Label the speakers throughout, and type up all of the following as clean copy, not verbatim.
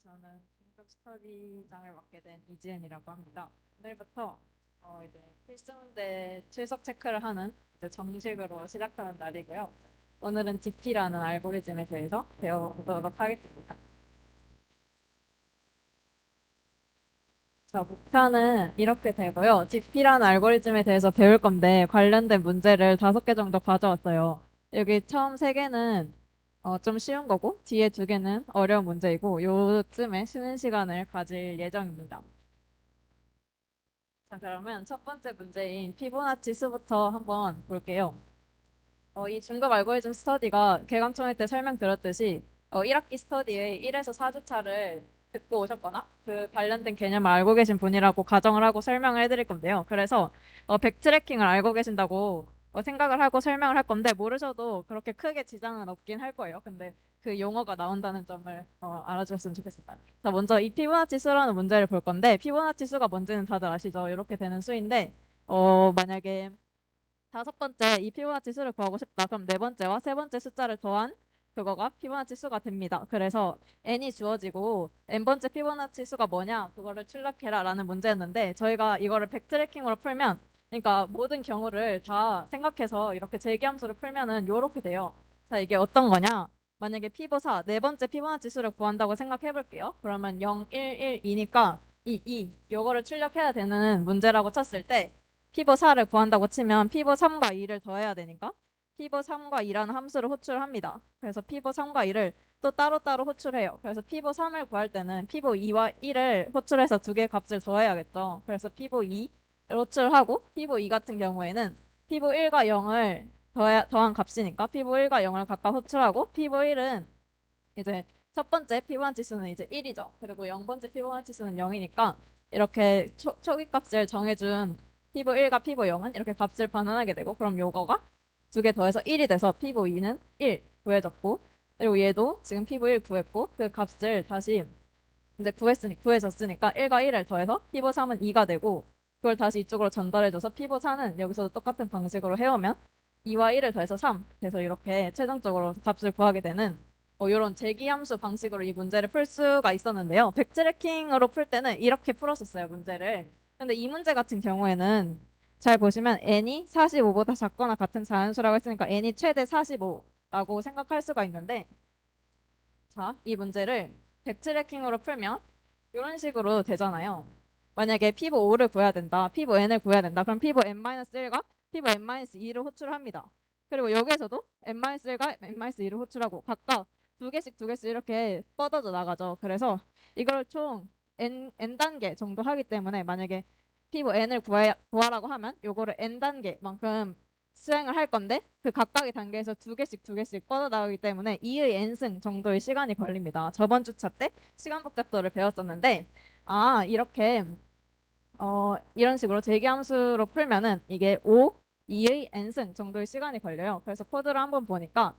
Speaker 1: 저는 중급 스터디장을 맡게 된 이지은이라고 합니다. 오늘부터 이제 필수문제 출석 체크를 하는 이제 정식으로 시작하는 날이고요. 오늘은 DP라는 알고리즘에 대해서 배워보도록 하겠습니다. 자, 목표는 이렇게 되고요. DP라는 알고리즘에 대해서 배울 건데 관련된 문제를 5개 정도 가져왔어요. 여기 처음 3개는 좀 쉬운 거고 뒤에 2개는 어려운 문제이고 요쯤에 쉬는 시간을 가질 예정입니다. 자, 그러면 첫 번째 문제인 피보나치 수부터 한번 볼게요. 이 중급 알고리즘 스터디가 개강총회 때 설명드렸듯이 1학기 스터디의 1에서 4주차를 듣고 오셨거나 그 관련된 개념을 알고 계신 분이라고 가정을 하고 설명을 해드릴 건데요. 그래서 백트래킹을 알고 계신다고 생각을 하고 설명을 할 건데 모르셔도 그렇게 크게 지장은 없긴 할 거예요. 근데 그 용어가 나온다는 점을 알아주셨으면 좋겠습니다. 자, 먼저 이 피보나치 수라는 문제를 볼 건데 피보나치 수가 뭔지는 다들 아시죠? 이렇게 되는 수인데 만약에 5번째 이 피보나치 수를 구하고 싶다. 그럼 4번째와 3번째 숫자를 더한 그거가 피보나치 수가 됩니다. 그래서 n이 주어지고 n번째 피보나치 수가 뭐냐? 그거를 출력해라 라는 문제였는데 저희가 이거를 백트래킹으로 풀면 그러니까 모든 경우를 다 생각해서 이렇게 재기함수를 풀면은 요렇게 돼요. 자, 이게 어떤 거냐? 만약에 피보 4, 4번째 피보나치 수를 구한다고 생각해 볼게요. 그러면 0, 1, 1, 2니까 2, 요거를 출력해야 되는 문제라고 쳤을 때 피보 4를 구한다고 치면 피보 3과 2를 더해야 되니까 피보 3과 2라는 함수를 호출합니다. 그래서 피보 3과 2를 또 따로따로 호출해요. 그래서 피보 3을 구할 때는 피보 2와 1을 호출해서 2개의 값을 더해야겠죠. 그래서 피보 2를 호출하고 피보 2 같은 경우에는 피보 1과 0을 더한 값이니까 피보 1과 0을 각각 호출하고 피보 1은 이제 첫 번째 피보나치 수는 이제 1이죠. 그리고 0번째 피보나치 수는 0이니까 이렇게 초기 값을 정해준 피보 1과 피보 0은 이렇게 값을 반환하게 되고 그럼 요거가 2개 더해서 1이 돼서 피보 2는 1 구해졌고 그리고 얘도 지금 피보 1 구했고 그 값을 다시 이제 구해졌으니까 1과 1을 더해서 피보 3은 2가 되고 그걸 다시 이쪽으로 전달해줘서 피보 4는 여기서도 똑같은 방식으로 해오면 2와 1을 더해서 3 그래서 이렇게 최종적으로 값을 구하게 되는 이런 재기함수 방식으로 이 문제를 풀 수가 있었는데요. 백트래킹으로 풀 때는 이렇게 풀었었어요, 문제를. 근데 이 문제 같은 경우에는 잘 보시면 n이 45보다 작거나 같은 자연수라고 했으니까 n이 최대 45라고 생각할 수가 있는데 자, 이 문제를 백트래킹으로 풀면 이런 식으로 되잖아요. 만약에 피보 5를 구해야 된다. 피보 n을 구해야 된다. 그럼 피보 n-1과 피보 n-2를 호출합니다. 그리고 여기에서도 n-1과 n-2를 호출하고 각각 두 개씩 이렇게 뻗어져 나가죠. 그래서 이걸 총 n 단계 정도 하기 때문에 만약에 피보 n을 구하라고 하면 요거를 n 단계만큼 수행을 할 건데 그 각각의 단계에서 두 개씩 뻗어나가기 때문에 2의 n승 정도의 시간이 걸립니다. 저번 주차 때 시간 복잡도를 배웠었는데 이렇게 이런 식으로 재기함수로 풀면은 이게 5, 2의 n승 정도의 시간이 걸려요. 그래서 코드를 한번 보니까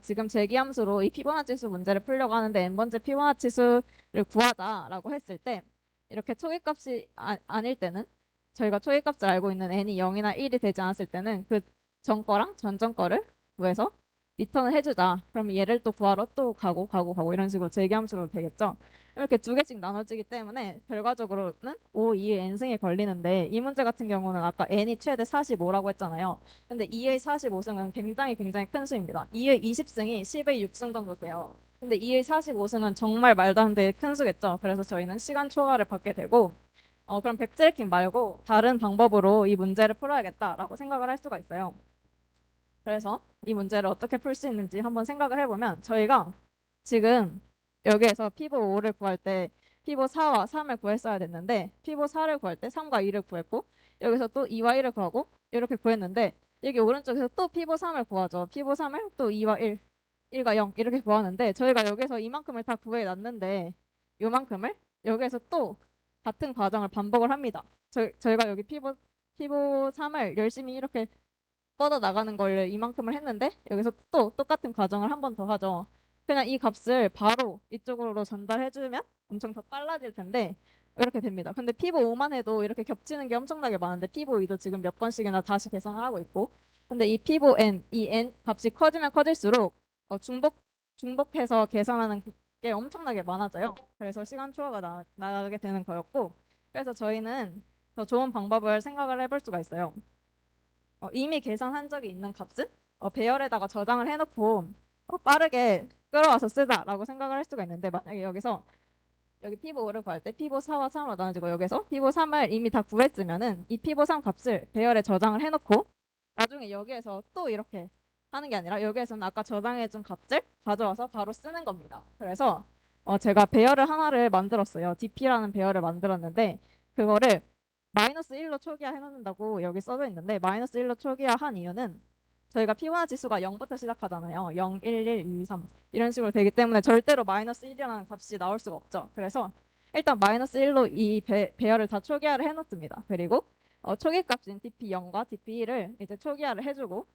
Speaker 1: 지금 재기함수로 이 피보나치 수 문제를 풀려고 하는데 n번째 피보나치 수를 구하자라고 했을 때 이렇게 초기값이 아닐 때는 저희가 초기값을 알고 있는 n이 0이나 1이 되지 않았을 때는 그 전 거랑 전전 거를 구해서 리턴을 해주자. 그럼 얘를 또 구하러 또 가고 이런 식으로 재기함수로 되겠죠. 이렇게 2개씩 나눠지기 때문에 결과적으로는 5, 2의 n승이 걸리는데 이 문제 같은 경우는 아까 n이 최대 45라고 했잖아요. 근데 2의 45승은 굉장히 큰 수입니다. 2의 20승이 10의 6승 정도 돼요. 근데 2의 45승은 정말 말도 안 되게 큰 수겠죠. 그래서 저희는 시간 초과를 받게 되고 그럼 백트래킹 말고 다른 방법으로 이 문제를 풀어야겠다라고 생각을 할 수가 있어요. 그래서 이 문제를 어떻게 풀 수 있는지 한번 생각을 해보면 저희가 지금 여기에서 피보 5를 구할 때 피보 4와 3을 구했어야 됐는데 피보 4를 구할 때 3과 2를 구했고 여기서 또 2와 1을 구하고 이렇게 구했는데 여기 오른쪽에서 또 피보 3을 구하죠. 피보 3을 또 2와 1, 1과 0 이렇게 구하는데 저희가 여기서 이만큼을 다 구해놨는데 요만큼을 여기에서 또 같은 과정을 반복을 합니다. 저희가 여기 피보 3을 열심히 이렇게 뻗어 나가는 걸 이만큼을 했는데 여기서 또 똑같은 과정을 한 번 더 하죠. 그냥 이 값을 바로 이쪽으로 전달해주면 엄청 더 빨라질 텐데 이렇게 됩니다. 근데 피보 5만 해도 이렇게 겹치는 게 엄청나게 많은데 피보 2도 지금 몇 번씩이나 다시 계산을 하고 있고 근데 이 피보 n, 이 n 값이 커지면 커질수록 중복해서 계산하는 게 엄청나게 많아져요. 그래서 시간 초과가 나게 되는 거였고, 그래서 저희는 더 좋은 방법을 생각을 해볼 수가 있어요. 이미 계산한 적이 있는 값은 배열에다가 저장을 해놓고 빠르게 끌어와서 쓰자라고 생각을 할 수가 있는데, 만약에 여기서 여기 피보 5를 구할 때 피보 4와 3으로 나눠지고, 여기서 피보 3을 이미 다 구했으면은 이 피보 3 값을 배열에 저장을 해놓고 나중에 여기에서 또 이렇게 하는 게 아니라 여기에서는 아까 저장해준 값을 가져와서 바로 쓰는 겁니다. 그래서 제가 배열을 하나를 만들었어요. dp라는 배열을 만들었는데, 그거를 마이너스 1로 초기화 해놓는다고 여기 써져 있는데, 마이너스 1로 초기화 한 이유는 저희가 피보나치 수가 0부터 시작하잖아요. 0, 1, 1, 2, 3 이런 식으로 되기 때문에 절대로 마이너스 1이라는 값이 나올 수가 없죠. 그래서 일단 마이너스 1로 이 배열을 다 초기화를 해놓습니다. 그리고 초기 값인 dp0과 dp1을 이제 초기화를 해주고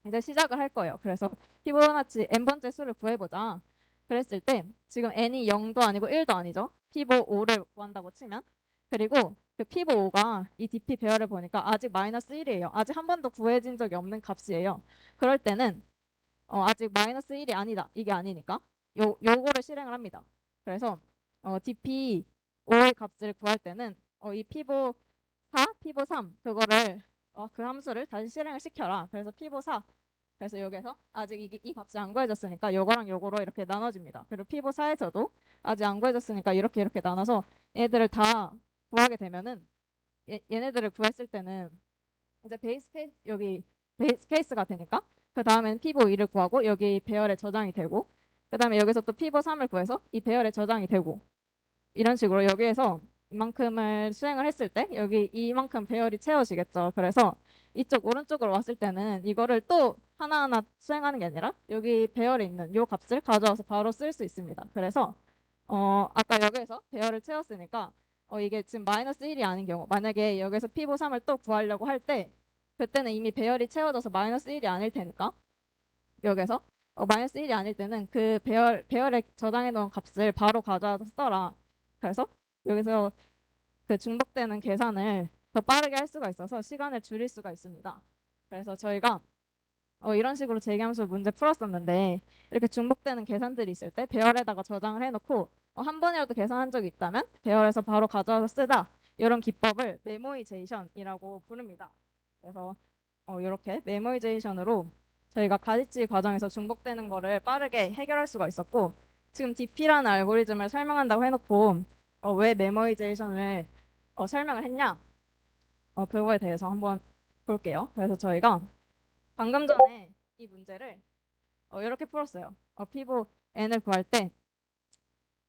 Speaker 1: 이제 시작을 할 거예요. 그래서 피보나치 n번째 수를 구해보자. 그랬을 때 지금 n이 0도 아니고 1도 아니죠. 피보 5를 구한다고 치면. 그리고 그 피보 5가 이 dp 배열을 보니까 아직 마이너스 1이에요. 아직 한 번도 구해진 적이 없는 값이에요. 그럴 때는 아직 마이너스 1이 아니다. 이게 아니니까 요거를 실행을 합니다. 그래서 dp 5의 값을 구할 때는 이 피보 4, 피보 3 그거를 그 함수를 다시 실행을 시켜라. 그래서 피보 4. 그래서 여기서 아직 이 값이 안 구해졌으니까 요거랑 요거로 이렇게 나눠줍니다. 그리고 피보 4에서도 아직 안 구해졌으니까 이렇게 나눠서 얘들을 다 구하게 되면은 얘네들을 구했을 때는 이제 베이스 케이스 여기 베이스 케이스가 되니까 그 다음엔 피보 2를 구하고 여기 배열에 저장이 되고, 그 다음에 여기서 또 피보 3을 구해서 이 배열에 저장이 되고, 이런 식으로 여기에서 이만큼을 수행을 했을 때 여기 이만큼 배열이 채워지겠죠. 그래서 이쪽 오른쪽으로 왔을 때는 이거를 또 하나하나 수행하는 게 아니라 여기 배열에 있는 요 값을 가져와서 바로 쓸 수 있습니다. 그래서 아까 여기에서 배열을 채웠으니까 이게 지금 마이너스 1이 아닌 경우, 만약에 여기서 피보 3을 또 구하려고 할 때 그때는 이미 배열이 채워져서 마이너스 1이 아닐 테니까 여기서 마이너스 1이 아닐 때는 그 배열에 저장해 놓은 값을 바로 가져와서 써라. 그래서 여기서 그 중복되는 계산을 더 빠르게 할 수가 있어서 시간을 줄일 수가 있습니다. 그래서 저희가 이런 식으로 재계함수 문제 풀었었는데, 이렇게 중복되는 계산들이 있을 때 배열에다가 저장을 해놓고 한 번이라도 계산한 적이 있다면 배열에서 바로 가져와서 쓰다, 이런 기법을 메모이제이션이라고 부릅니다. 그래서 이렇게 메모이제이션으로 저희가 가지치 과정에서 중복되는 거를 빠르게 해결할 수가 있었고, 지금 DP라는 알고리즘을 설명한다고 해놓고 왜 메모이제이션을 설명을 했냐? 그거에 대해서 한번 볼게요. 그래서 저희가 방금 전에 이 문제를 이렇게 풀었어요. 피보 n을 구할 때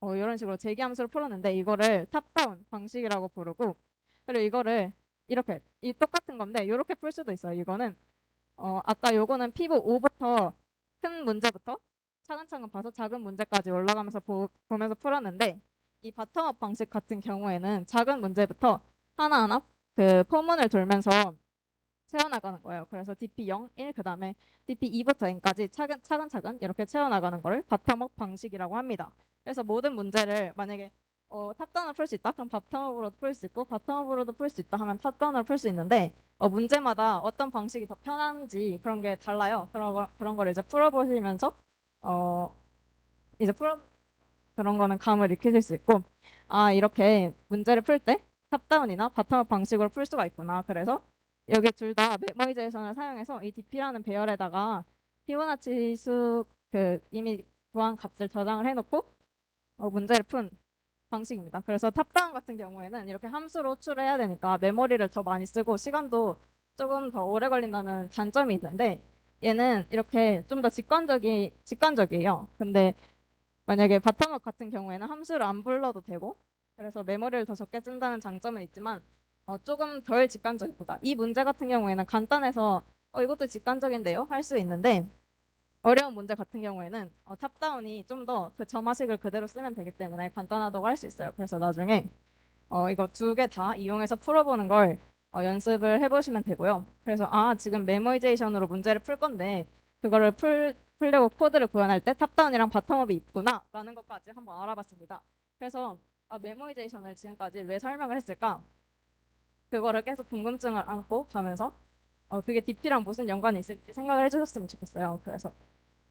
Speaker 1: 이런 식으로 재기함수를 풀었는데, 이거를 탑다운 방식이라고 부르고, 그리고 이거를 이렇게 이 똑같은 건데 이렇게 풀 수도 있어요. 이거는 아까 요거는 피보 5부터 큰 문제부터 차근차근 봐서 작은 문제까지 올라가면서 보면서 풀었는데, 이 바텀업 방식 같은 경우에는 작은 문제부터 하나하나 그 포문을 돌면서 채워나가는 거예요. 그래서 DP0, 1, 그 다음에 DP2부터 n까지 차근차근 이렇게 채워나가는 거를 바텀업 방식이라고 합니다. 그래서 모든 문제를 만약에 탑다운을 풀 수 있다? 그럼 바텀업으로도 풀 수 있고, 바텀업으로도 풀 수 있다 하면 탑다운을 풀 수 있는데, 문제마다 어떤 방식이 더 편한지 그런 게 달라요. 그런 걸 이제 풀어보시면서 어, 이제 그런 거는 감을 익히실 수 있고, 이렇게 문제를 풀 때 탑다운이나 바텀업 방식으로 풀 수가 있구나. 그래서 여기 둘 다 메모이제이션을 사용해서 이 DP라는 배열에다가 피보나치 수 이미 구한 값을 저장을 해놓고 문제를 푼 방식입니다. 그래서 탑다운 같은 경우에는 이렇게 함수로 호출을 해야 되니까 메모리를 더 많이 쓰고 시간도 조금 더 오래 걸린다는 단점이 있는데, 얘는 이렇게 좀 더 직관적이에요. 근데 만약에 바탕업 같은 경우에는 함수를 안 불러도 되고, 그래서 메모리를 더 적게 쓴다는 장점은 있지만 조금 덜 직관적이다. 이 문제 같은 경우에는 간단해서 이것도 직관적인데요? 할 수 있는데, 어려운 문제 같은 경우에는 탑다운이 좀 더 그 점화식을 그대로 쓰면 되기 때문에 간단하다고 할 수 있어요. 그래서 나중에 이거 두 개 다 이용해서 풀어보는 걸 연습을 해보시면 되고요. 그래서 지금 메모이제이션으로 문제를 풀 건데 그거를 풀려고 코드를 구현할 때 탑다운이랑 바텀업이 있구나 라는 것까지 한번 알아봤습니다. 그래서 메모이제이션을 지금까지 왜 설명을 했을까? 그거를 계속 궁금증을 안고 가면서 그게 DP랑 무슨 연관이 있을지 생각을 해주셨으면 좋겠어요. 그래서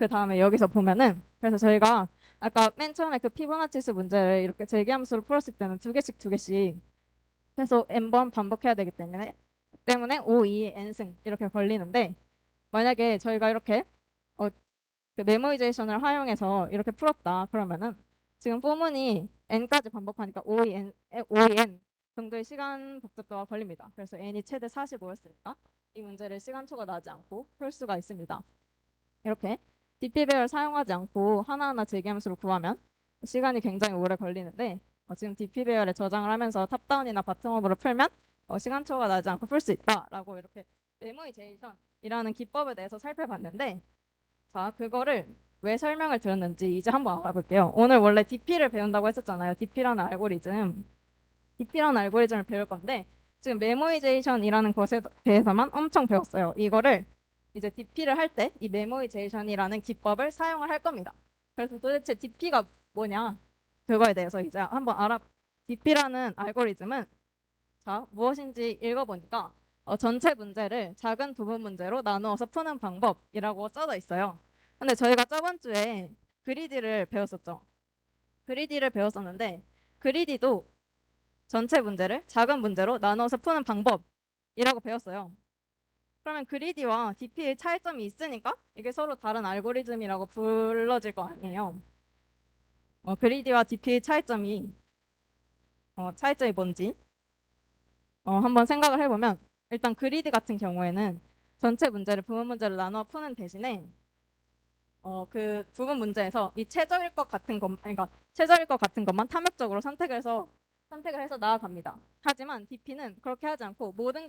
Speaker 1: 그 다음에 여기서 보면은 그래서 저희가 아까 맨 처음에 그 피보나치스 문제를 이렇게 재계함수로 풀었을 때는 두 개씩 해서 n번 반복해야 되기 때문에 5, 2, n승 이렇게 걸리는데 만약에 저희가 이렇게 어, 그 메모이제이션을 활용해서 이렇게 풀었다 그러면은 지금 포문이 n까지 반복하니까 5n, 5n 정도의 시간 복잡도가 걸립니다. 그래서 n이 최대 45였으니까 이 문제를 시간초가 나지 않고 풀 수가 있습니다. 이렇게 DP배열 사용하지 않고 하나하나 재계함수로 구하면 시간이 굉장히 오래 걸리는데 지금 DP배열에 저장을 하면서 탑다운이나 바텀업으로 풀면 시간초가 나지 않고 풀 수 있다라고 이렇게 메모이제이션이라는 기법에 대해서 살펴봤는데 자, 그거를 왜 설명을 드렸는지 이제 한번 알아볼게요. 오늘 원래 DP를 배운다고 했었잖아요. DP라는 알고리즘. DP라는 알고리즘을 배울 건데 지금 메모이제이션이라는 것에 대해서만 엄청 배웠어요. 이거를 이제 DP를 할 때 이 메모이제이션이라는 기법을 사용을 할 겁니다. 그래서 도대체 DP가 뭐냐? 그거에 대해서 이제 한번 DP라는 알고리즘은 자, 무엇인지 읽어보니까 전체 문제를 작은 부분 문제로 나누어서 푸는 방법이라고 써져 있어요. 근데 저희가 저번 주에 그리디를 배웠었죠. 그리디를 배웠었는데 그리디도 전체 문제를 작은 문제로 나누어서 푸는 방법이라고 배웠어요. 그러면 그리디와 DP의 차이점이 있으니까 이게 서로 다른 알고리즘이라고 불러질 거 아니에요. 그리디와 DP의 차이점이 뭔지 한번 생각을 해보면 일단 그리디 같은 경우에는 전체 문제를 부분 문제를 나눠 푸는 대신에 그 부분 문제에서 이 최저일 것 같은 것, 그러니까 최저일 것 같은 것만 탐욕적으로 선택을 해서 나아갑니다. 하지만 DP는 그렇게 하지 않고 모든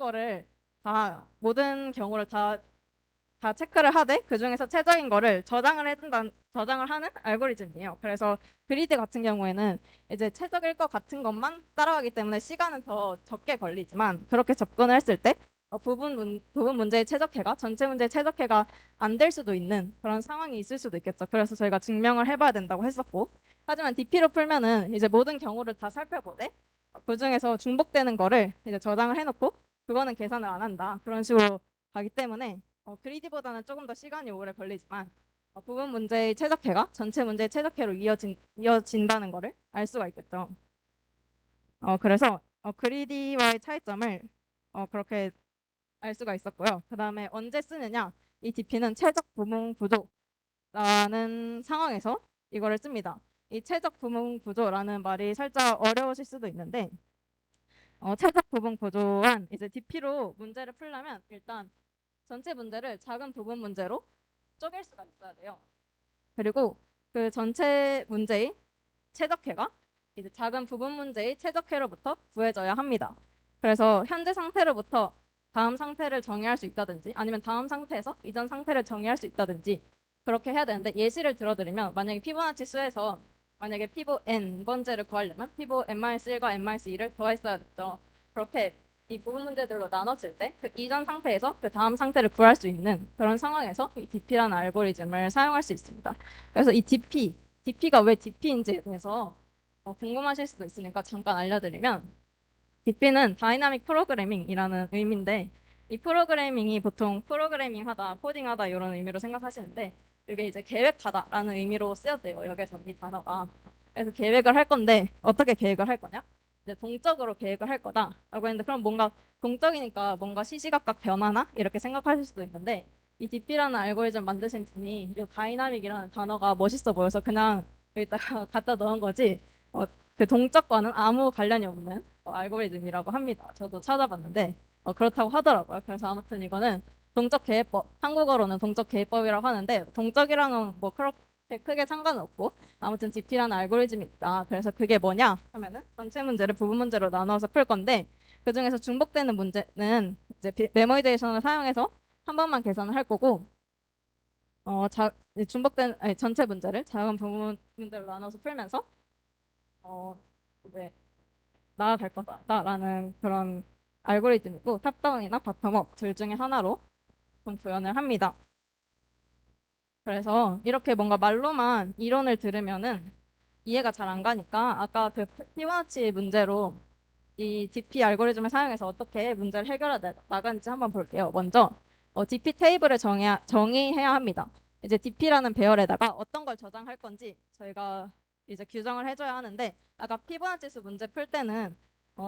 Speaker 1: 경우를 다 체크를 하되 그 중에서 최저인 거를 저장을 하는 알고리즘이에요. 그래서 그리드 같은 경우에는 이제 최적일 것 같은 것만 따라가기 때문에 시간은 더 적게 걸리지만 그렇게 접근을 했을 때 부분 문제의 최적해가 전체 문제의 최적해가 안 될 수도 있는 그런 상황이 있을 수도 있겠죠. 그래서 저희가 증명을 해봐야 된다고 했었고 하지만 DP로 풀면은 이제 모든 경우를 다 살펴보되 그 중에서 중복되는 거를 이제 저장을 해놓고 그거는 계산을 안 한다. 그런 식으로 가기 때문에 그리디보다는 조금 더 시간이 오래 걸리지만 부분 문제의 최적해가 전체 문제의 최적해로 이어진다는 거를 알 수가 있겠죠. 그래서 그리디와의 차이점을 그렇게 알 수가 있었고요. 그 다음에 언제 쓰느냐? 이 DP는 최적 부분 구조라는 상황에서 이거를 씁니다. 이 최적 부분 구조라는 말이 살짝 어려우실 수도 있는데 최적 부분 구조란 이제 DP로 문제를 풀려면 일단 전체 문제를 작은 부분 문제로 쪼갤 수가 있어야 돼요. 그리고 그 전체 문제의 최적해가 이제 작은 부분 문제의 최적해로부터 구해져야 합니다. 그래서 현재 상태로부터 다음 상태를 정의할 수 있다든지 아니면 다음 상태에서 이전 상태를 정의할 수 있다든지 그렇게 해야 되는데 예시를 들어드리면 만약에 피보나치 수에서 만약에 피보 n번째를 구하려면 피보 n-1과 n-2를 더했어야 됐죠. 그렇게 이 부분 문제들로 나눠질 때 그 이전 상태에서 그 다음 상태를 구할 수 있는 그런 상황에서 이 DP라는 알고리즘을 사용할 수 있습니다. 그래서 이 DP가 왜 DP인지에 대해서 궁금하실 수도 있으니까 잠깐 알려드리면 DP는 다이나믹 프로그래밍이라는 의미인데 이 프로그래밍이 보통 프로그래밍하다, 코딩하다 이런 의미로 생각하시는데 이게 이제 계획하다라는 의미로 쓰였대요. 여기서 이 단어가. 그래서 계획을 할 건데 어떻게 계획을 할 거냐? 이제 동적으로 계획을 할 거다라고 했는데 그럼 뭔가 동적이니까 뭔가 시시각각 변하나? 이렇게 생각하실 수도 있는데 이 DP라는 알고리즘 만드신 분이 이 다이나믹이라는 단어가 멋있어 보여서 그냥 여기다가 갖다 넣은 거지 그 동적과는 아무 관련이 없는 알고리즘이라고 합니다. 저도 찾아봤는데 그렇다고 하더라고요. 그래서 아무튼 이거는 동적 계획법, 한국어로는 동적 계획법이라고 하는데 동적이랑은 뭐 그렇게 크게 상관은 없고 아무튼 DP라는 알고리즘이 있다. 그래서 그게 뭐냐 하면은 전체 문제를 부분 문제로 나눠서 풀 건데 그 중에서 중복되는 문제는 이제 메모이제이션을 사용해서 한 번만 계산을 할 거고 전체 문제를 작은 부분 문제로 나눠서 풀면서 이제 나아갈 거다라는 그런 알고리즘이고 탑다운이나 바텀업 둘 중에 하나로 좀 구현을 합니다. 그래서 이렇게 뭔가 말로만 이론을 들으면은 이해가 잘 안 가니까 아까 그 피보나치 문제로 이 DP 알고리즘을 사용해서 어떻게 문제를 해결해 나가는지 한번 볼게요. 먼저 DP 테이블을 정의해야 합니다. 이제 DP라는 배열에다가 어떤 걸 저장할 건지 저희가 이제 규정을 해줘야 하는데 아까 피보나치 수 문제 풀 때는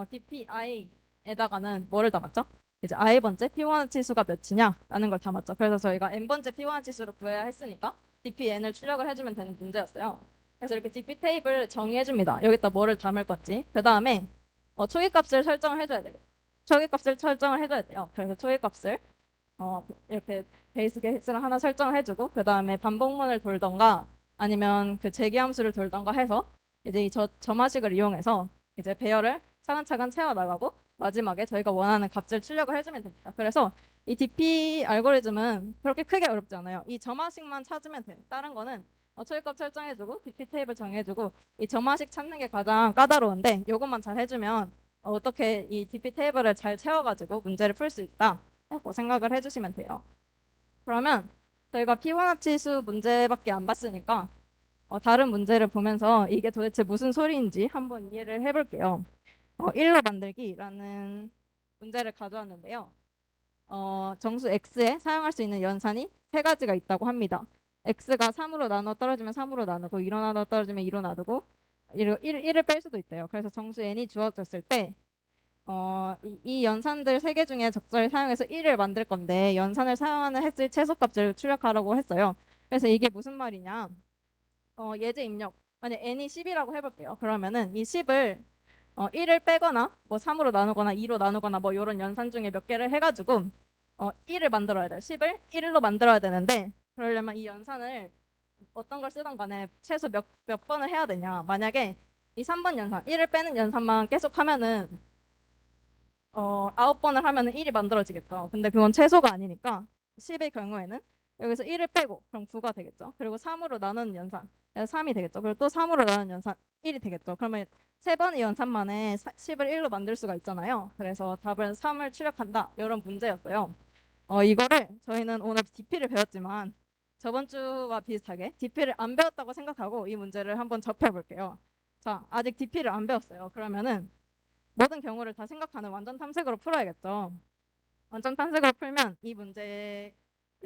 Speaker 1: DPi에다가는 뭐를 담았죠? 이제 i번째 피보나치 수가 몇이냐라는 걸 담았죠. 그래서 저희가 n번째 피보나치 수를 구해야 했으니까 DPn을 출력을 해주면 되는 문제였어요. 그래서 이렇게 DP 테이블 정의해줍니다. 여기다 뭐를 담을 건지. 그 다음에 초기값을 설정을 해줘야 돼요. 초기값을 설정을 해줘야 돼요. 그래서 초기값을 이렇게 베이스 계획수를 하나 설정을 해주고 그 다음에 반복문을 돌던가 아니면 그 재기함수를 돌던가 해서 이제 이 점화식을 이용해서 이제 배열을 차근차근 채워 나가고 마지막에 저희가 원하는 값을 출력을 해주면 됩니다. 그래서 이 DP 알고리즘은 그렇게 크게 어렵지 않아요. 이 점화식만 찾으면 돼요. 다른 거는 초기값 설정해주고 DP 테이블 정해주고 이 점화식 찾는 게 가장 까다로운데 이것만 잘 해주면 어떻게 이 DP 테이블을 잘 채워가지고 문제를 풀 수 있다. 라고 생각을 해주시면 돼요. 그러면 저희가 피보나치 수 문제밖에 안 봤으니까 다른 문제를 보면서 이게 도대체 무슨 소리인지 한번 이해를 해볼게요. 일로 만들기라는 문제를 가져왔는데요. 정수 x에 사용할 수 있는 연산이 세 가지가 있다고 합니다. x가 3으로 나눠 떨어지면 3으로 나누고 2로 나눠 떨어지면 2로 나누고 1을 뺄 수도 있대요. 그래서 정수 n이 주어졌을 때 이 연산들 세 개 중에 적절히 사용해서 1을 만들 건데 연산을 사용하는 횟수의 최소값을 출력하라고 했어요. 그래서 이게 무슨 말이냐? 예제 입력. 만약 n이 10이라고 해볼게요. 그러면은 이 10을 1을 빼거나 뭐 3으로 나누거나 2로 나누거나 뭐 이런 연산 중에 몇 개를 해가지고 1을 만들어야 돼요. 10을 1로 만들어야 되는데 그러려면 이 연산을 어떤 걸 쓰던 간에 최소 몇 번을 해야 되냐. 만약에 이 3번 연산, 1을 빼는 연산만 계속 하면은 9번을 하면은 1이 만들어지겠죠. 근데 그건 최소가 아니니까 10의 경우에는 여기서 1을 빼고 그럼 9가 되겠죠. 그리고 3으로 나누는 연산 3이 되겠죠. 그리고 또 3으로 나누는 연산 1이 되겠죠. 그러면 세 번의 연산 만에 10을 1로 만들 수가 있잖아요. 그래서 답은 3을 출력한다. 이런 문제였어요. 이거를 저희는 오늘 DP를 배웠지만 저번 주와 비슷하게 DP를 안 배웠다고 생각하고 이 문제를 한번 접해볼게요. 자, 아직 DP를 안 배웠어요. 그러면은 모든 경우를 다 생각하는 완전 탐색으로 풀어야겠죠. 완전 탐색으로 풀면 이 문제를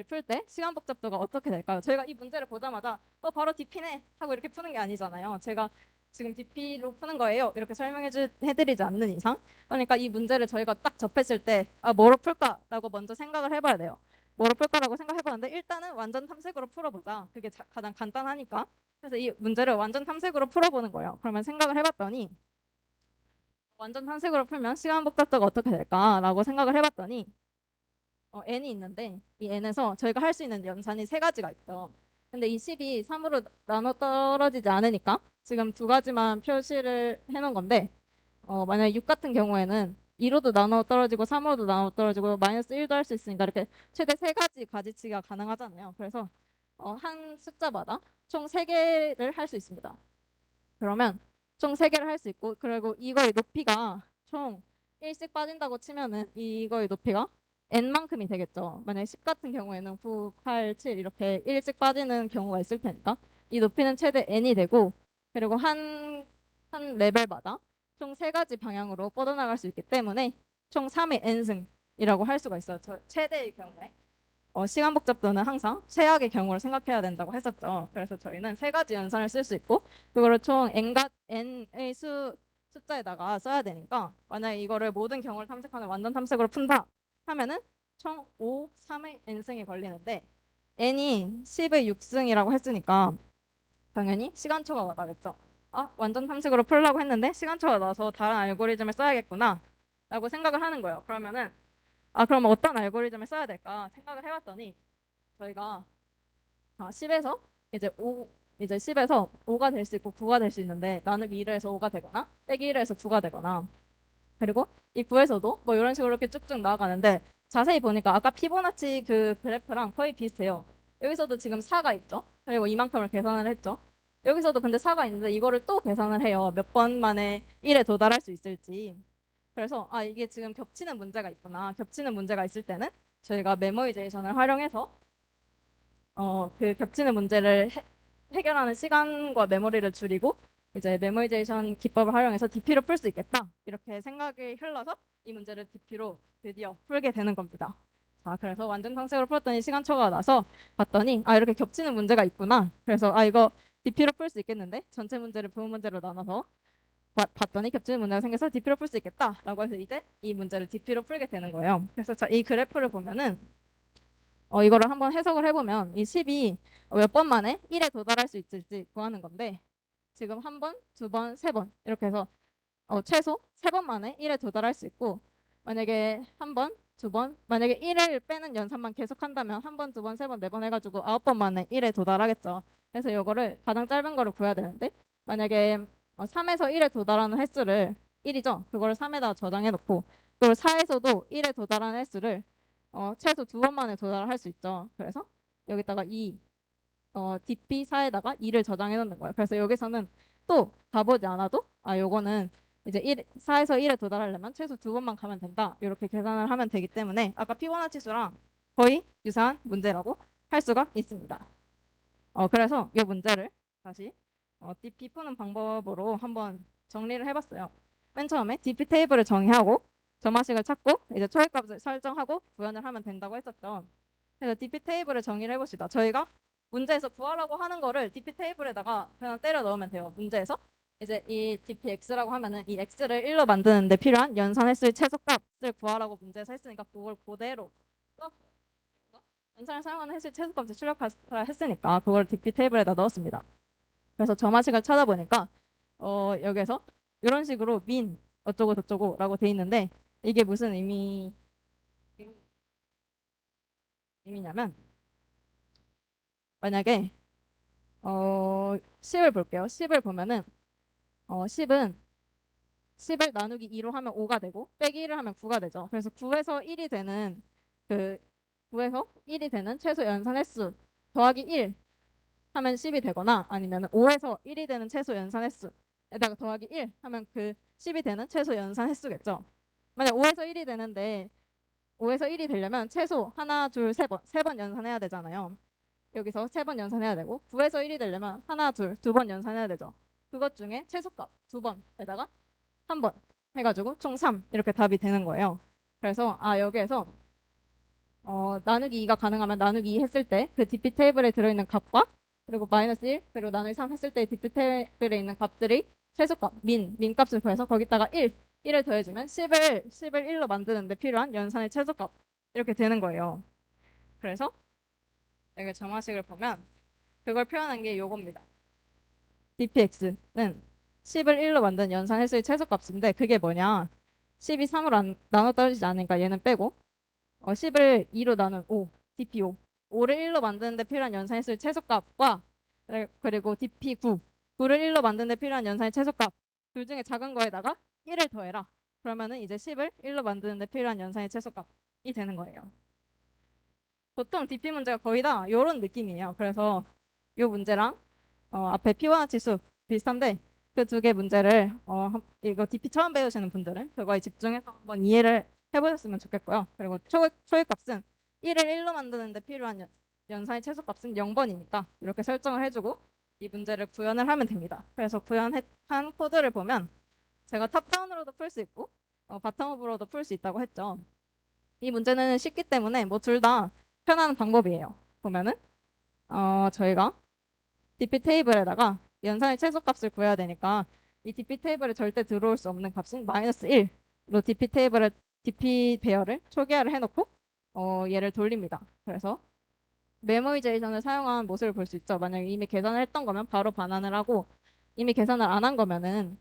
Speaker 1: 풀 때 시간 복잡도가 어떻게 될까요? 저희가 이 문제를 보자마자 바로 DP네 하고 이렇게 푸는 게 아니잖아요. 제가 지금 DP로 푸는 거예요. 이렇게 해드리지 않는 이상. 그러니까 이 문제를 저희가 딱 접했을 때 뭐로 풀까라고 먼저 생각을 해봐야 돼요. 뭐로 풀까라고 생각해봤는데 일단은 완전 탐색으로 풀어보자. 그게 가장 간단하니까. 그래서 이 문제를 완전 탐색으로 풀어보는 거예요. 그러면 생각을 해봤더니 완전 탄식으로 풀면 시간 복잡도가 어떻게 될까라고 생각을 해봤더니 n이 있는데 이 n에서 저희가 할 수 있는 연산이 세 가지가 있죠. 근데 이 10이 3으로 나눠 떨어지지 않으니까 지금 두 가지만 표시를 해놓은 건데 만약에 6 같은 경우에는 2로도 나눠 떨어지고 3으로도 나눠 떨어지고 마이너스 1도 할 수 있으니까 이렇게 최대 세 가지 가지치기가 가능하잖아요. 그래서 한 숫자마다 총 3개를 할 수 있습니다. 그러면 총 3개를 할 수 있고 그리고 이거의 높이가 총 1씩 빠진다고 치면은 이거의 높이가 n만큼이 되겠죠. 만약에 10 같은 경우에는 9, 8, 7 이렇게 1씩 빠지는 경우가 있을 테니까 이 높이는 최대 n이 되고 그리고 한 레벨마다 총 3가지 방향으로 뻗어나갈 수 있기 때문에 총 3의 n승이라고 할 수가 있어요. 최대의 경우에. 시간 복잡도는 항상 최악의 경우를 생각해야 된다고 했었죠. 그래서 저희는 세 가지 연산을 쓸 수 있고 그거를 총 n의 숫자에다가 써야 되니까 만약에 이거를 모든 경우를 탐색하는 완전 탐색으로 푼다 하면은 총 5, 3의 n승이 걸리는데 n이 10의 6승이라고 했으니까 당연히 시간초가 나겠죠. 완전 탐색으로 풀려고 했는데 시간초가 나서 다른 알고리즘을 써야겠구나 라고 생각을 하는 거예요. 그러면은 그럼 어떤 알고리즘을 써야 될까 생각을 해봤더니 저희가 10에서 이제 10에서 5가 될 수 있고 9가 될 수 있는데 나누기 1에서 5가 되거나 빼기 1에서 9가 되거나 그리고 이 9에서도 뭐 이런 식으로 이렇게 쭉쭉 나아가는데 자세히 보니까 아까 피보나치 그 그래프랑 거의 비슷해요. 여기서도 지금 4가 있죠. 그리고 이만큼을 계산을 했죠. 여기서도 근데 4가 있는데 이거를 또 계산을 해요. 몇 번 만에 1에 도달할 수 있을지. 그래서 이게 지금 겹치는 문제가 있구나. 겹치는 문제가 있을 때는 저희가 메모이제이션을 활용해서 그 겹치는 문제를 해결하는 시간과 메모리를 줄이고 이제 메모이제이션 기법을 활용해서 DP로 풀 수 있겠다. 이렇게 생각이 흘러서 이 문제를 DP로 드디어 풀게 되는 겁니다. 자, 그래서 완전상식으로 풀었더니 시간초가 나서 봤더니 아 이렇게 겹치는 문제가 있구나. 그래서 아 이거 DP로 풀 수 있겠는데 전체 문제를 부분 문제로 나눠서 봤더니 겹치는 문제가 생겨서 DP로 풀 수 있겠다라고 해서 이제 이 문제를 DP로 풀게 되는 거예요. 그래서 자, 이 그래프를 보면은 이거를 한번 해석을 해보면 이 10이 몇 번 만에 1에 도달할 수 있을지 구하는 건데 지금 한 번, 두 번, 세 번 이렇게 해서 최소 세 번 만에 1에 도달할 수 있고 만약에 한 번, 두 번, 만약에 1을 빼는 연산만 계속 한다면 한 번, 두 번, 세 번, 네 번 해가지고 9번 만에 1에 도달하겠죠. 그래서 이거를 가장 짧은 거를 구해야 되는데 만약에 3에서 1에 도달하는 횟수를 1이죠. 그걸 3에다 저장해 놓고 그리고 4에서도 1에 도달하는 횟수를 최소 두 번 만에 도달할 수 있죠. 그래서 여기다가 DP4에다가 2를 저장해 놓는 거예요. 그래서 여기서는 또 가보지 않아도 요거는 이제 4에서 1에 도달하려면 최소 두 번만 가면 된다. 이렇게 계산을 하면 되기 때문에 아까 피보나치 수랑 거의 유사한 문제라고 할 수가 있습니다. 그래서 이 문제를 다시 DP 푸는 방법으로 한번 정리를 해봤어요. 맨 처음에 DP 테이블을 정의하고 점화식을 찾고 이제 초회값을 설정하고 구현을 하면 된다고 했었죠. 그래서 DP 테이블을 정의를 해봅시다. 저희가 문제에서 구하라고 하는 거를 DP 테이블에다가 그냥 때려 넣으면 돼요. 문제에서 이제 이 DPX라고 하면은 이 X를 1로 만드는데 필요한 연산 횟수의 최소값을 구하라고 문제에서 했으니까 그걸 그대로 연산을 사용하는 횟수의 최소값을 출력하라 했으니까 그걸 DP 테이블에다 넣었습니다. 그래서 점화식을 찾아보니까 여기에서 이런 식으로 민 어쩌고 저쩌고라고 돼 있는데 이게 무슨 의미냐면 만약에 10을 볼게요. 10을 보면은 10을 나누기 2로 하면 5가 되고 빼기 1을 하면 9가 되죠. 그래서 9에서 1이 되는 그 9에서 1이 되는 최소 연산 횟수 더하기 1 하면 10이 되거나 아니면 5에서 1이 되는 최소 연산 횟수에다가 더하기 1 하면 그 10이 되는 최소 연산 횟수겠죠. 만약 5에서 1이 되는데 5에서 1이 되려면 최소 하나, 둘, 세 번 연산해야 되잖아요. 여기서 세 번 연산해야 되고 9에서 1이 되려면 하나, 둘, 두 번 연산해야 되죠. 그것 중에 최소값 두 번에다가 한 번 해가지고 총 3 이렇게 답이 되는 거예요. 그래서 여기에서 나누기 2가 가능하면 나누기 2 했을 때 그 DP 테이블에 들어있는 값과 그리고 마이너스 1 그리고 나누기 3 했을 때 DP 테이블에 있는 값들이 최소값 민값을 구해서 거기다가 1을 더해주면 10을 1로 만드는데 필요한 연산의 최소값 이렇게 되는 거예요. 그래서 여기 정화식을 보면 그걸 표현한 게 요겁니다. dpx는 10을 1로 만든 연산 횟수의 최소값인데 그게 뭐냐? 10이 3으로 나눠 떨어지지 않으니까 얘는 빼고 10을 2로 나눈 5, dp5 5를 1로 만드는데 필요한 연산 횟수의 최소값과 그리고 dp9 9를 1로 만드는데 필요한 연산의 최소값 둘 중에 작은 거에다가 1을 더해라. 그러면은 이제 10을 1로 만드는데 필요한 연산의 최소값이 되는 거예요. 보통 DP 문제가 거의 다 이런 느낌이에요. 그래서 이 문제랑 앞에 피보나치 수 비슷한데 그 두 개 문제를 이거 DP 처음 배우시는 분들은 그거에 집중해서 한번 이해를 해보셨으면 좋겠고요. 그리고 초회값은 1을 1로 만드는데 필요한 연산의 최소값은 0번이니까 이렇게 설정을 해주고 이 문제를 구현을 하면 됩니다. 그래서 구현한 코드를 보면 제가 탑다운으로도 풀 수 있고 바텀업으로도 풀 수 있다고 했죠. 이 문제는 쉽기 때문에 뭐 둘 다 편한 방법이에요. 보면은 저희가 DP 테이블에다가 연산의 최소값을 구해야 되니까 이 DP 테이블에 절대 들어올 수 없는 값인 마이너스 1로 DP 배열을 초기화를 해놓고 얘를 돌립니다. 그래서 메모이제이션을 사용한 모습을 볼 수 있죠. 만약에 이미 계산을 했던 거면 바로 반환을 하고 이미 계산을 안 한 거면은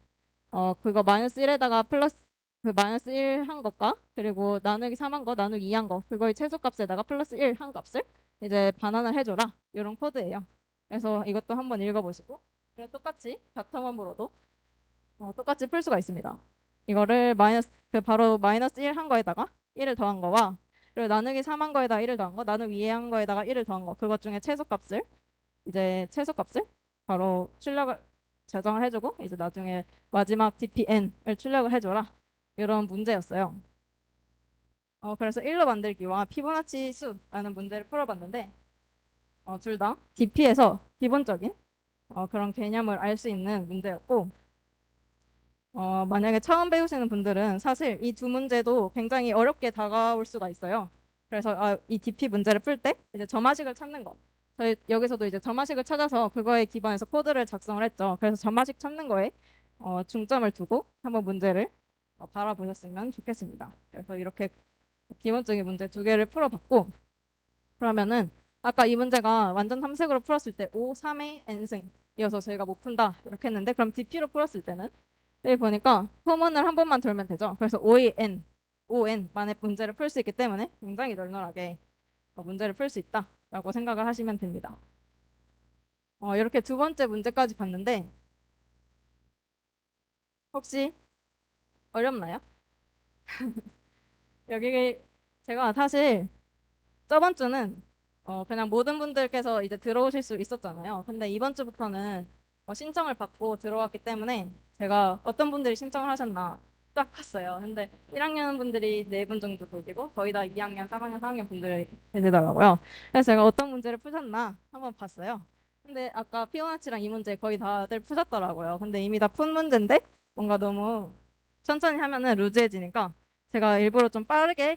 Speaker 1: 그거 마이너스 1에다가 플러스 그 마이너스 1 한 것과 그리고 나누기 3 한 거, 나누기 2 한 거, 그거의 최소값에다가 플러스 1 한 값을 이제 반환을 해줘라. 이런 코드예요. 그래서 이것도 한번 읽어보시고 그리고 똑같이 바텀업으로도 똑같이 풀 수가 있습니다. 이거를 바로 마이너스 1 한 거에다가 1을 더한 거와 그리고 나누기 3 한 거에다가 1을 더한 거, 나누기 2 한 거에다가 1을 더한 거, 그것 중에 최소값을 바로 출력을 저장을 해주고 이제 나중에 마지막 dpn을 출력을 해줘라. 이런 문제였어요. 그래서 1로 만들기와 피보나치 수라는 문제를 풀어봤는데 둘 다 DP에서 기본적인 그런 개념을 알 수 있는 문제였고 만약에 처음 배우시는 분들은 사실 이 두 문제도 굉장히 어렵게 다가올 수가 있어요. 그래서 이 DP 문제를 풀 때 이제 점화식을 찾는 거. 저희 여기서도 이제 점화식을 찾아서 그거에 기반해서 코드를 작성을 했죠. 그래서 점화식 찾는 거에 중점을 두고 한번 문제를 바라보셨으면 좋겠습니다. 그래서 이렇게 기본적인 문제 두 개를 풀어봤고, 그러면은 아까 이 문제가 완전 탐색으로 풀었을 때 5, 3의 n승이어서 저희가 못 푼다 이렇게 했는데, 그럼 DP로 풀었을 때는 여기 보니까 포문을 한 번만 돌면 되죠. 그래서 5의 n, 5n만의 문제를 풀 수 있기 때문에 굉장히 널널하게 문제를 풀 수 있다라고 생각을 하시면 됩니다. 이렇게 두 번째 문제까지 봤는데 혹시 어렵나요? 여기 제가 사실 저번 주는 그냥 모든 분들께서 이제 들어오실 수 있었잖아요. 근데 이번 주부터는 신청을 받고 들어왔기 때문에 제가 어떤 분들이 신청을 하셨나 딱 봤어요. 근데 1학년 분들이 4분 정도 계시고 거의 다 2학년, 3학년, 4학년 분들이 계시더라고요. 그래서 제가 어떤 문제를 푸셨나 한번 봤어요. 근데 아까 피오나치랑 이 문제 거의 다들 푸셨더라고요. 근데 이미 다 푼 문제인데 뭔가 너무 천천히 하면은 루즈해지니까 제가 일부러 좀 빠르게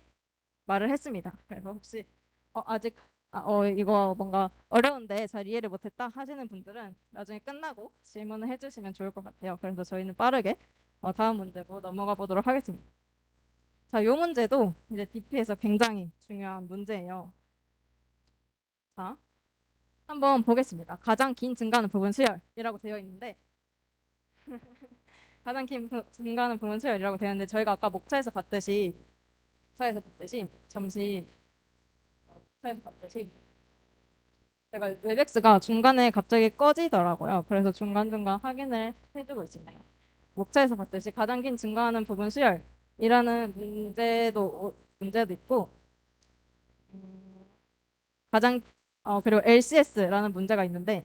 Speaker 1: 말을 했습니다. 그래서 혹시 아직 이거 뭔가 어려운데 잘 이해를 못했다 하시는 분들은 나중에 끝나고 질문을 해주시면 좋을 것 같아요. 그래서 저희는 빠르게 다음 문제로 넘어가 보도록 하겠습니다. 자, 요 문제도 이제 DP에서 굉장히 중요한 문제예요. 자, 한번 보겠습니다. 가장 긴 증가하는 부분 수열이라고 되어 있는데 가장 긴 증가하는 부분 수열이라고 되어 있는데 저희가 아까 목차에서 봤듯이 잠시 목차에서 봤듯이 제가 웹엑스가 중간에 갑자기 꺼지더라고요. 그래서 중간중간 확인을 해주고 있습니다. 목차에서 봤듯이 가장 긴 증가하는 부분 수열이라는 문제도 있고, 음, 가장 그리고 LCS라는 문제가 있는데,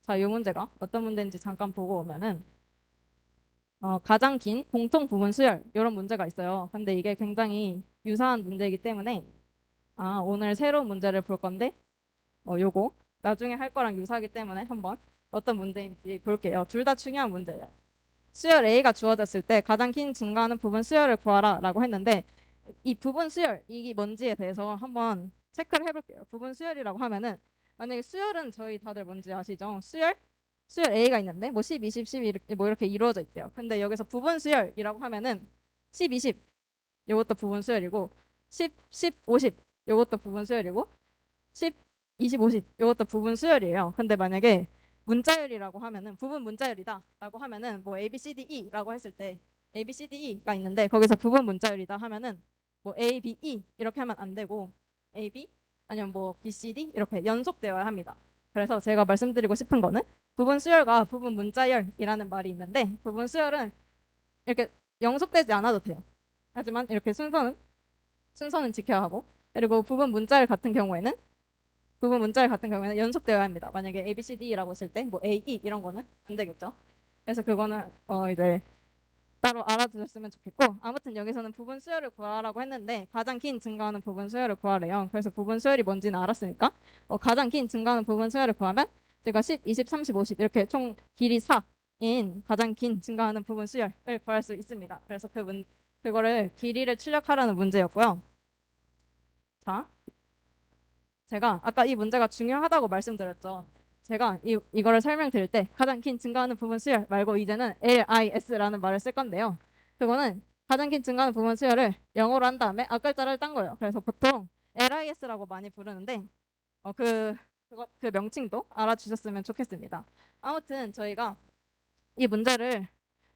Speaker 1: 자, 이 문제가 어떤 문제인지 잠깐 보고 오면은 가장 긴 공통 부분 수열 이런 문제가 있어요. 근데 이게 굉장히 유사한 문제이기 때문에 오늘 새로운 문제를 볼 건데 요거 나중에 할 거랑 유사하기 때문에 한번 어떤 문제인지 볼게요. 둘 다 중요한 문제예요. 수열 A가 주어졌을 때 가장 긴 증가하는 부분 수열을 구하라 라고 했는데 이 부분 수열 이게 뭔지에 대해서 한번 체크를 해볼게요. 부분 수열이라고 하면은 만약에 수열은 저희 다들 뭔지 아시죠? 수열 A가 있는데 뭐 10, 20, 12 이렇게 뭐 이렇게 이루어져 있대요. 근데 여기서 부분 수열이라고 하면은 10, 20 요것도 부분 수열이고 10, 10, 50 요것도 부분 수열이고 10, 20, 50 이것도 부분 수열이에요. 근데 만약에 문자열이라고 하면은 부분 문자열이다 라고 하면은 뭐 A, B, C, D, E라고 했을 때 A, B, C, D, E가 있는데 거기서 부분 문자열이다 하면은 뭐 A, B, E 이렇게 하면 안 되고 A, B 아니면 뭐 B, C, D 이렇게 연속되어야 합니다. 그래서 제가 말씀드리고 싶은 거는 부분 수열과 부분 문자열이라는 말이 있는데 부분 수열은 이렇게 영속되지 않아도 돼요. 하지만 이렇게 순서는 지켜야 하고 그리고 부분 문자열 같은 경우에는 부분 문자열 같은 경우에는 연속되어야 합니다. 만약에 A, B, C, D라고 했을 때 뭐 A, E 이런 거는 안 되겠죠. 그래서 그거는 이제 따로 알아두셨으면 좋겠고 아무튼 여기서는 부분 수열을 구하라고 했는데 가장 긴 증가하는 부분 수열을 구하래요. 그래서 부분 수열이 뭔지는 알았으니까 가장 긴 증가하는 부분 수열을 구하면 제가 10, 20, 30, 50 이렇게 총 길이 4인 가장 긴 증가하는 부분 수열을 구할 수 있습니다. 그래서 그거를 길이를 출력하라는 문제였고요. 자, 제가 아까 이 문제가 중요하다고 말씀드렸죠. 제가 이거를 설명드릴 때 가장 긴 증가하는 부분 수열 말고 이제는 LIS라는 말을 쓸 건데요. 그거는 가장 긴 증가하는 부분 수열을 영어로 한 다음에 앞글자를 딴 거예요. 그래서 보통 LIS라고 많이 부르는데 그 명칭도 알아주셨으면 좋겠습니다. 아무튼 저희가 이 문제를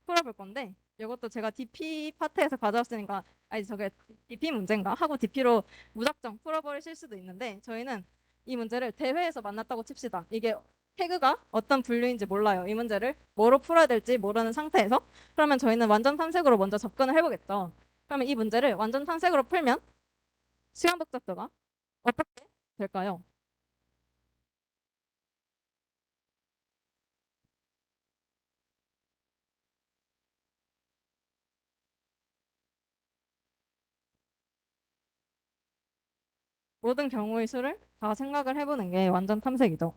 Speaker 1: 풀어볼 건데 이것도 제가 DP 파트에서 가져왔으니까 아니 저게 DP 문제인가 하고 DP로 무작정 풀어버리실 수도 있는데 저희는 이 문제를 대회에서 만났다고 칩시다. 이게 태그가 어떤 분류인지 몰라요. 이 문제를 뭐로 풀어야 될지 모르는 상태에서 그러면 저희는 완전 탐색으로 먼저 접근을 해보겠죠. 그러면 이 문제를 완전 탐색으로 풀면 시간 복잡도가 어떻게 될까요? 모든 경우의 수를 다 생각을 해보는 게 완전 탐색이죠.